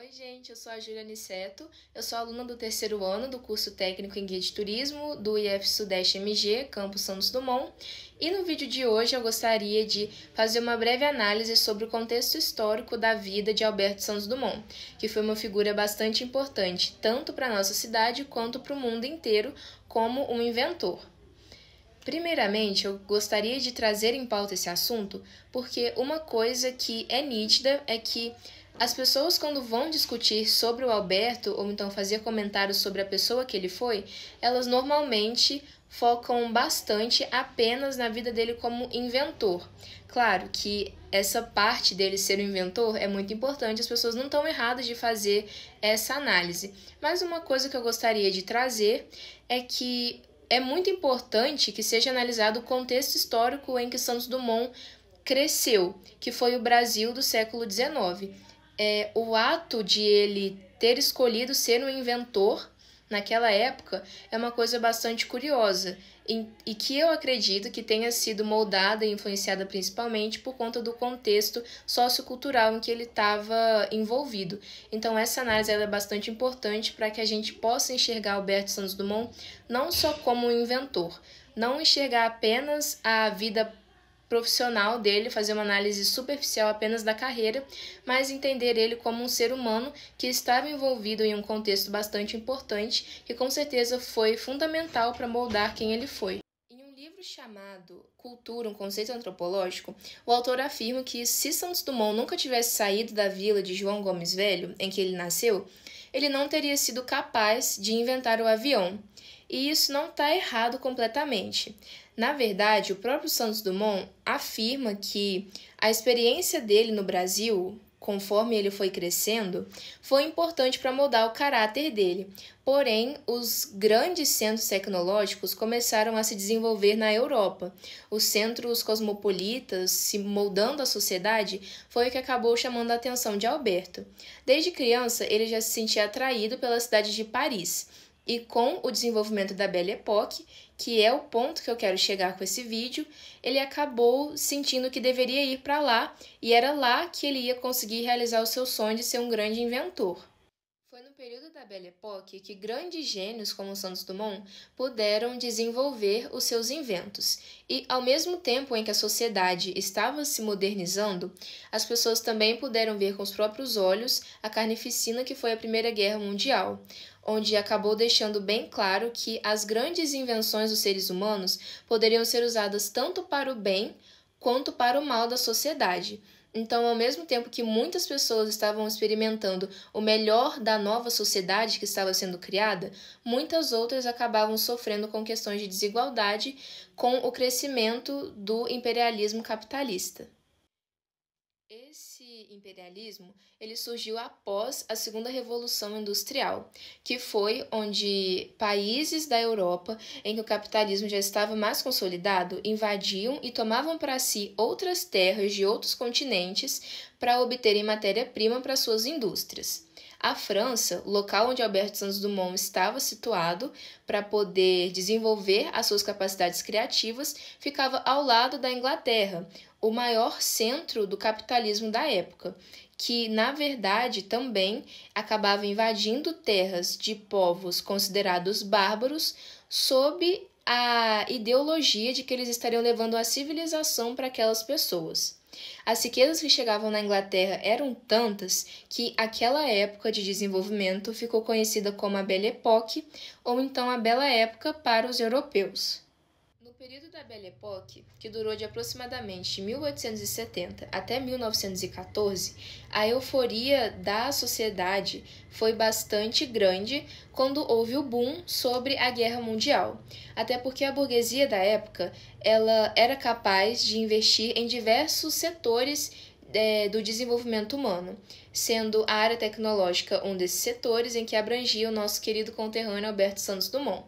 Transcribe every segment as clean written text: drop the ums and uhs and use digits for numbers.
Oi, gente, eu sou a Júlia Niceto, eu sou aluna do terceiro ano do curso técnico em Guia de Turismo do IF Sudeste MG, Campus Santos Dumont, e no vídeo de hoje eu gostaria de fazer uma breve análise sobre o contexto histórico da vida de Alberto Santos Dumont, que foi uma figura bastante importante, tanto para a nossa cidade quanto para o mundo inteiro, como um inventor. Primeiramente, eu gostaria de trazer em pauta esse assunto, porque uma coisa que é nítida é que as pessoas, quando vão discutir sobre o Alberto, ou então fazer comentários sobre a pessoa que ele foi, elas normalmente focam bastante apenas na vida dele como inventor. Claro que essa parte dele ser um inventor é muito importante, as pessoas não estão erradas de fazer essa análise. Mas uma coisa que eu gostaria de trazer é que é muito importante que seja analisado o contexto histórico em que Santos Dumont cresceu, que foi o Brasil do século XIX. O ato de ele ter escolhido ser um inventor naquela época é uma coisa bastante curiosa e que eu acredito que tenha sido moldada e influenciada principalmente por conta do contexto sociocultural em que ele estava envolvido. Então essa análise é bastante importante para que a gente possa enxergar Alberto Santos Dumont não só como um inventor, não enxergar apenas a vida profissional dele, fazer uma análise superficial apenas da carreira, mas entender ele como um ser humano que estava envolvido em um contexto bastante importante e com certeza foi fundamental para moldar quem ele foi. Em um livro chamado Cultura, um conceito antropológico, o autor afirma que se Santos Dumont nunca tivesse saído da vila de João Gomes Velho, em que ele nasceu, ele não teria sido capaz de inventar o avião. E isso não está errado completamente. Na verdade, o próprio Santos Dumont afirma que a experiência dele no Brasil, conforme ele foi crescendo, foi importante para moldar o caráter dele. Porém, os grandes centros tecnológicos começaram a se desenvolver na Europa. Os centros cosmopolitas, se moldando a sociedade, foi o que acabou chamando a atenção de Alberto. Desde criança, ele já se sentia atraído pela cidade de Paris. E com o desenvolvimento da Belle Époque, que é o ponto que eu quero chegar com esse vídeo, ele acabou sentindo que deveria ir para lá e era lá que ele ia conseguir realizar o seu sonho de ser um grande inventor. Foi no período da Belle Époque que grandes gênios como Santos Dumont puderam desenvolver os seus inventos. E, ao mesmo tempo em que a sociedade estava se modernizando, as pessoas também puderam ver com os próprios olhos a carnificina que foi a Primeira Guerra Mundial, onde acabou deixando bem claro que as grandes invenções dos seres humanos poderiam ser usadas tanto para o bem quanto para o mal da sociedade. Então, ao mesmo tempo que muitas pessoas estavam experimentando o melhor da nova sociedade que estava sendo criada, muitas outras acabavam sofrendo com questões de desigualdade com o crescimento do imperialismo capitalista. Esse imperialismo ele surgiu após a Segunda Revolução Industrial, que foi onde países da Europa, em que o capitalismo já estava mais consolidado, invadiam e tomavam para si outras terras de outros continentes para obterem matéria-prima para suas indústrias. A França, local onde Alberto Santos Dumont estava situado para poder desenvolver as suas capacidades criativas, ficava ao lado da Inglaterra, o maior centro do capitalismo da época, que, na verdade, também acabava invadindo terras de povos considerados bárbaros sob a ideologia de que eles estariam levando a civilização para aquelas pessoas. As riquezas que chegavam na Inglaterra eram tantas que aquela época de desenvolvimento ficou conhecida como a Belle Époque, ou então a Bela Época para os europeus. No período da Belle Époque, que durou de aproximadamente 1870 até 1914, a euforia da sociedade foi bastante grande quando houve o boom sobre a Guerra Mundial. Até porque a burguesia da época ela era capaz de investir em diversos setores do desenvolvimento humano, sendo a área tecnológica um desses setores em que abrangia o nosso querido conterrâneo Alberto Santos Dumont.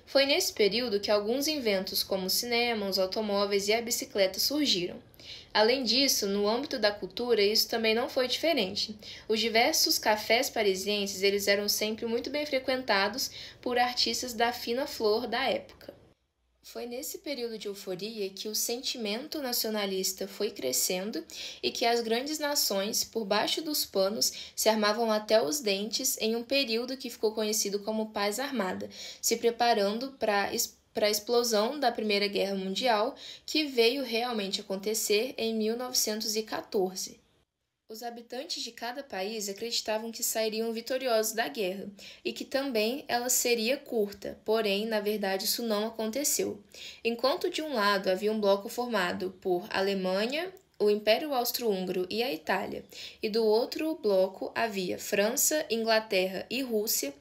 Foi nesse período que alguns inventos como o cinema, os automóveis e a bicicleta surgiram. Além disso, no âmbito da cultura, isso também não foi diferente. Os diversos cafés parisienses eles eram sempre muito bem frequentados por artistas da fina flor da época. Foi nesse período de euforia que o sentimento nacionalista foi crescendo e que as grandes nações, por baixo dos panos, se armavam até os dentes em um período que ficou conhecido como Paz Armada, se preparando para a explosão da Primeira Guerra Mundial, que veio realmente acontecer em 1914. Os habitantes de cada país acreditavam que sairiam vitoriosos da guerra e que também ela seria curta, porém, na verdade, isso não aconteceu. Enquanto de um lado havia um bloco formado por Alemanha, o Império Austro-Húngaro e a Itália, e do outro bloco havia França, Inglaterra e Rússia,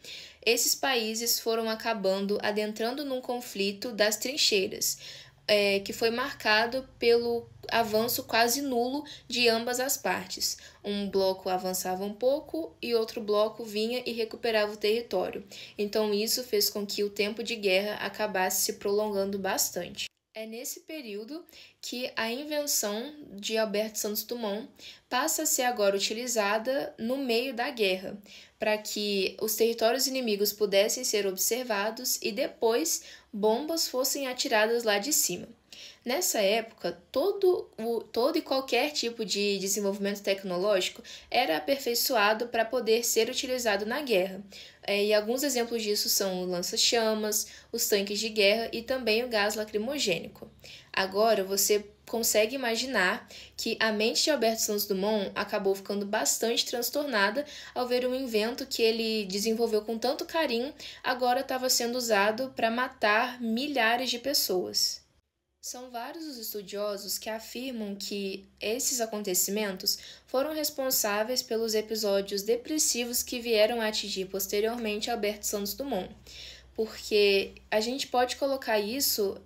esses países foram acabando adentrando num conflito das trincheiras, que foi marcado pelo avanço quase nulo de ambas as partes. Um bloco avançava um pouco e outro bloco vinha e recuperava o território. Então isso fez com que o tempo de guerra acabasse se prolongando bastante. É nesse período que a invenção de Alberto Santos Dumont passa a ser agora utilizada no meio da guerra, para que os territórios inimigos pudessem ser observados e depois bombas fossem atiradas lá de cima. Nessa época, todo e qualquer tipo de desenvolvimento tecnológico era aperfeiçoado para poder ser utilizado na guerra. E alguns exemplos disso são o lança-chamas, os tanques de guerra e também o gás lacrimogênico. Agora, você consegue imaginar que a mente de Alberto Santos Dumont acabou ficando bastante transtornada ao ver um invento que ele desenvolveu com tanto carinho agora estava sendo usado para matar milhares de pessoas. São vários os estudiosos que afirmam que esses acontecimentos foram responsáveis pelos episódios depressivos que vieram a atingir posteriormente Alberto Santos Dumont, porque a gente pode colocar isso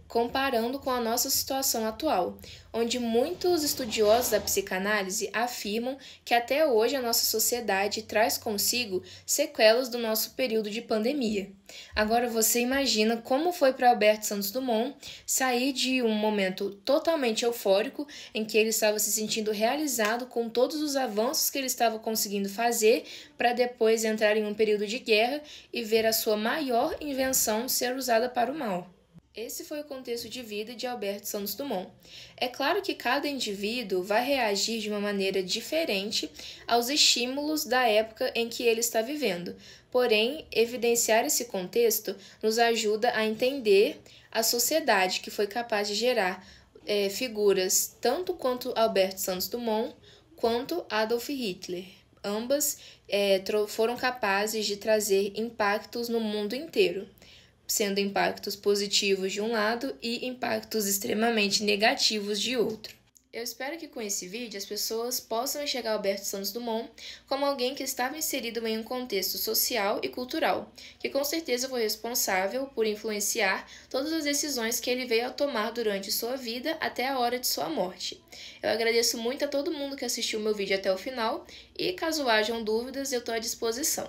comparando com a nossa situação atual, onde muitos estudiosos da psicanálise afirmam que até hoje a nossa sociedade traz consigo sequelas do nosso período de pandemia. Agora você imagina como foi para Alberto Santos Dumont sair de um momento totalmente eufórico, em que ele estava se sentindo realizado com todos os avanços que ele estava conseguindo fazer, para depois entrar em um período de guerra e ver a sua maior invenção ser usada para o mal. Esse foi o contexto de vida de Alberto Santos Dumont. É claro que cada indivíduo vai reagir de uma maneira diferente aos estímulos da época em que ele está vivendo. Porém, evidenciar esse contexto nos ajuda a entender a sociedade que foi capaz de gerar figuras tanto quanto Alberto Santos Dumont quanto Adolf Hitler. Ambas foram capazes de trazer impactos no mundo inteiro, sendo impactos positivos de um lado e impactos extremamente negativos de outro. Eu espero que com esse vídeo as pessoas possam enxergar Alberto Santos Dumont como alguém que estava inserido em um contexto social e cultural, que com certeza foi responsável por influenciar todas as decisões que ele veio a tomar durante sua vida até a hora de sua morte. Eu agradeço muito a todo mundo que assistiu meu vídeo até o final e caso hajam dúvidas, eu estou à disposição.